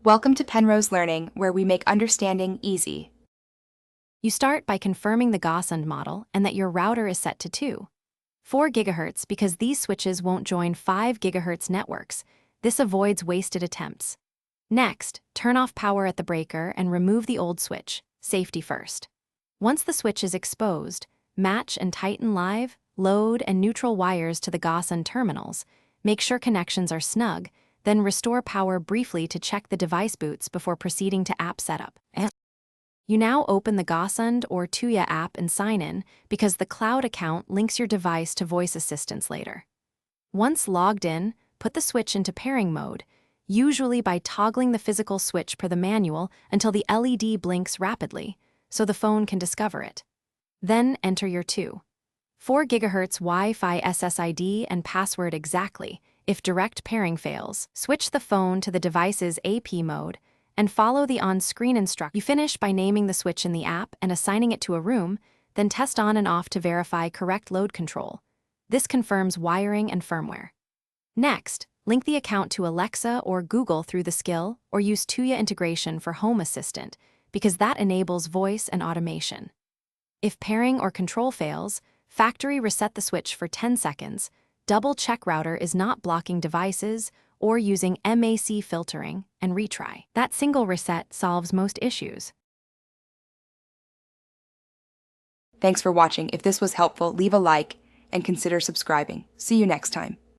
Welcome to Penrose Learning, where we make understanding easy. You start by confirming the Gosund model and that your router is set to 4 GHz because these switches won't join 5 GHz networks. This avoids wasted attempts. Next, turn off power at the breaker and remove the old switch, safety first. Once the switch is exposed, match and tighten live, load, and neutral wires to the Gosund terminals. Make sure connections are snug, then restore power briefly to check the device boots before proceeding to app setup. You now open the Gosund or Tuya app and sign in because the cloud account links your device to voice assistants later. Once logged in, put the switch into pairing mode, usually by toggling the physical switch per the manual until the LED blinks rapidly, so the phone can discover it. Then enter your 4 GHz Wi-Fi SSID and password exactly. If direct pairing fails, switch the phone to the device's AP mode and follow the on-screen instructions. You finish by naming the switch in the app and assigning it to a room, then test on and off to verify correct load control. This confirms wiring and firmware. Next, link the account to Alexa or Google through the skill or use Tuya integration for Home Assistant because that enables voice and automation. If pairing or control fails, factory reset the switch for 10 seconds, double-check router is not blocking devices or using MAC filtering, and retry. That single reset solves most issues. Thanks for watching. If this was helpful, leave a like and consider subscribing. See you next time.